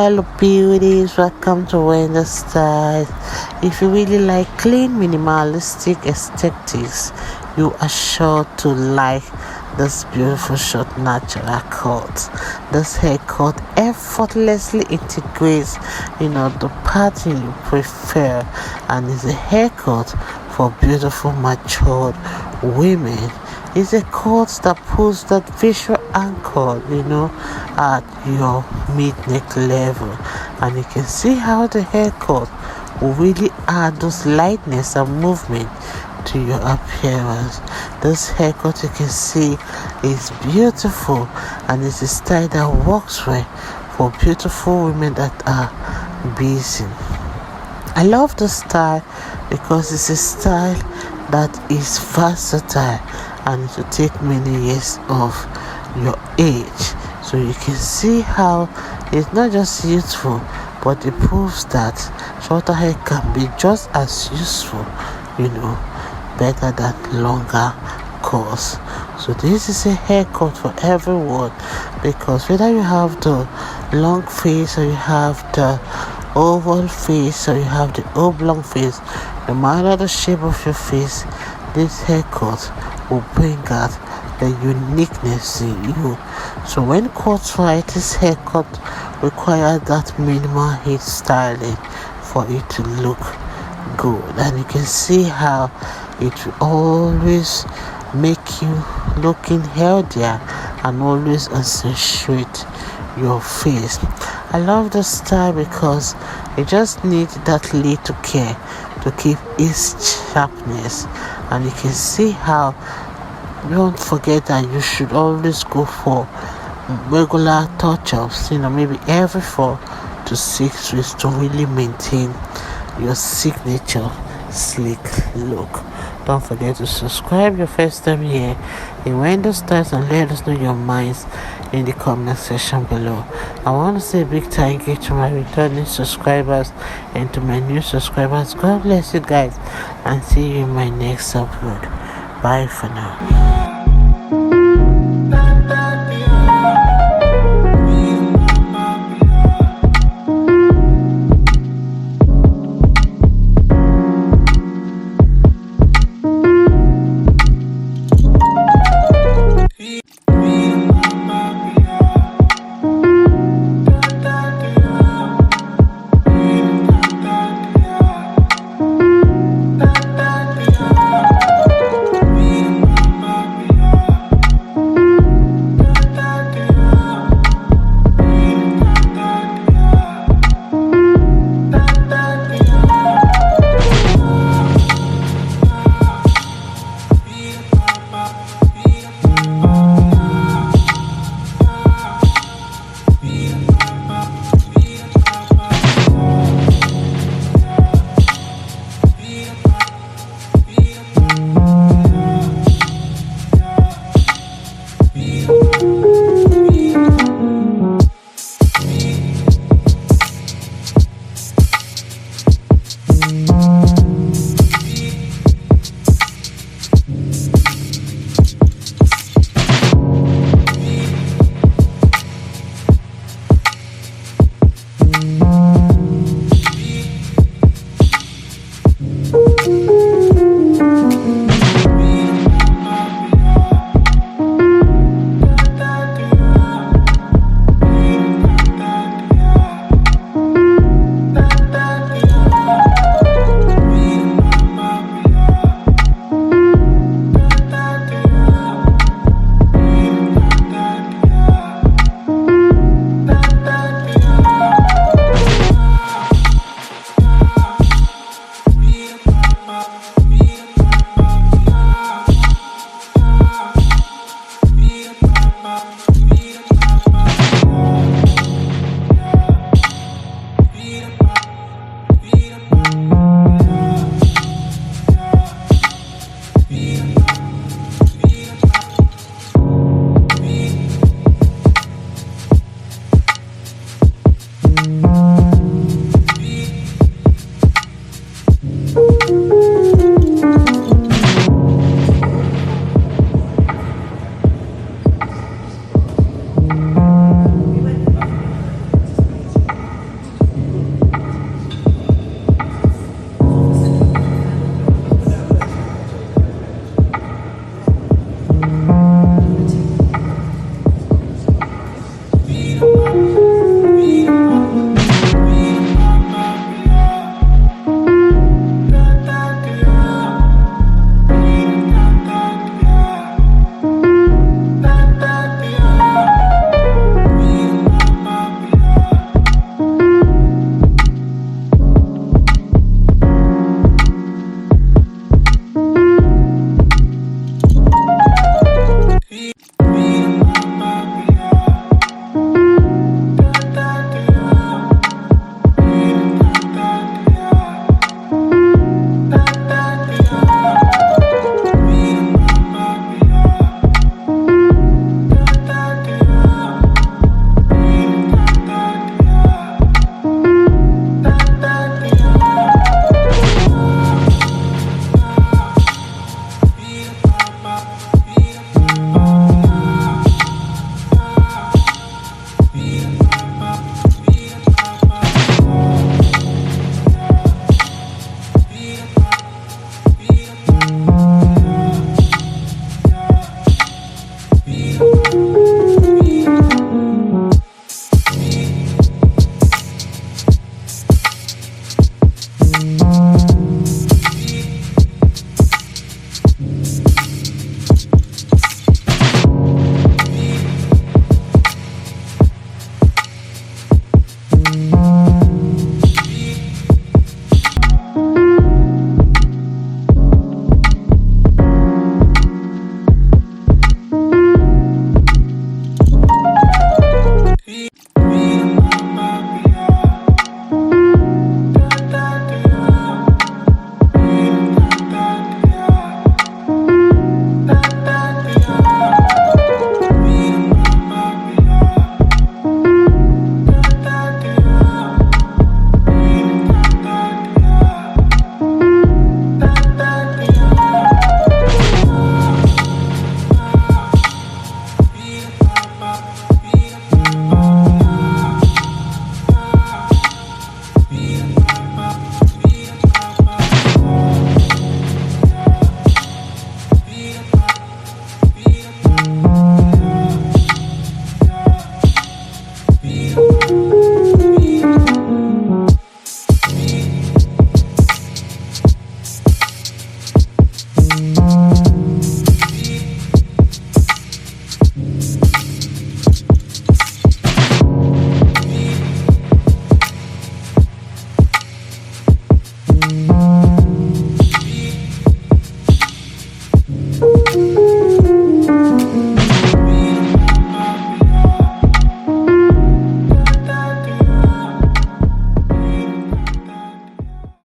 Hello beauties, welcome to Wendy Styles. If you really like clean minimalistic aesthetics, you are sure to like this beautiful short natural cut. This haircut effortlessly integrates the pattern you prefer, and is a haircut for beautiful matured women. It's a cut that puts that visual anchor at your mid-neck level, and you can see how the haircut will really add those lightness and movement to your appearance. This haircut, you can see, is beautiful, and it's a style that works well for beautiful women that are busy. I love the style because it's a style that is versatile, and it will take many years of your age. So you can see how it's not just useful, but it proves that shorter hair can be just as useful, better than longer curls. So this is a haircut for everyone, because whether you have the long face or you have the oval face or you have the oblong face, no matter the shape of your face, this haircut will bring out the uniqueness in you. So when cut right, this haircut requires that minimal heat styling for it to look good, and you can see how it will always make you looking healthier and always accentuate your face. I love the style because it just needs that little care to keep its sharpness, and you can see how, don't forget that you should always go for regular touch-ups, maybe every 4 to 6 weeks, to really maintain your signature sleek look. Don't forget to subscribe your first time here in Wendy Styles, and let us know your minds in the comment section below. I want to say a big thank you to my returning subscribers and to my new subscribers. God bless you guys, and see you in my next upload. Bye for now.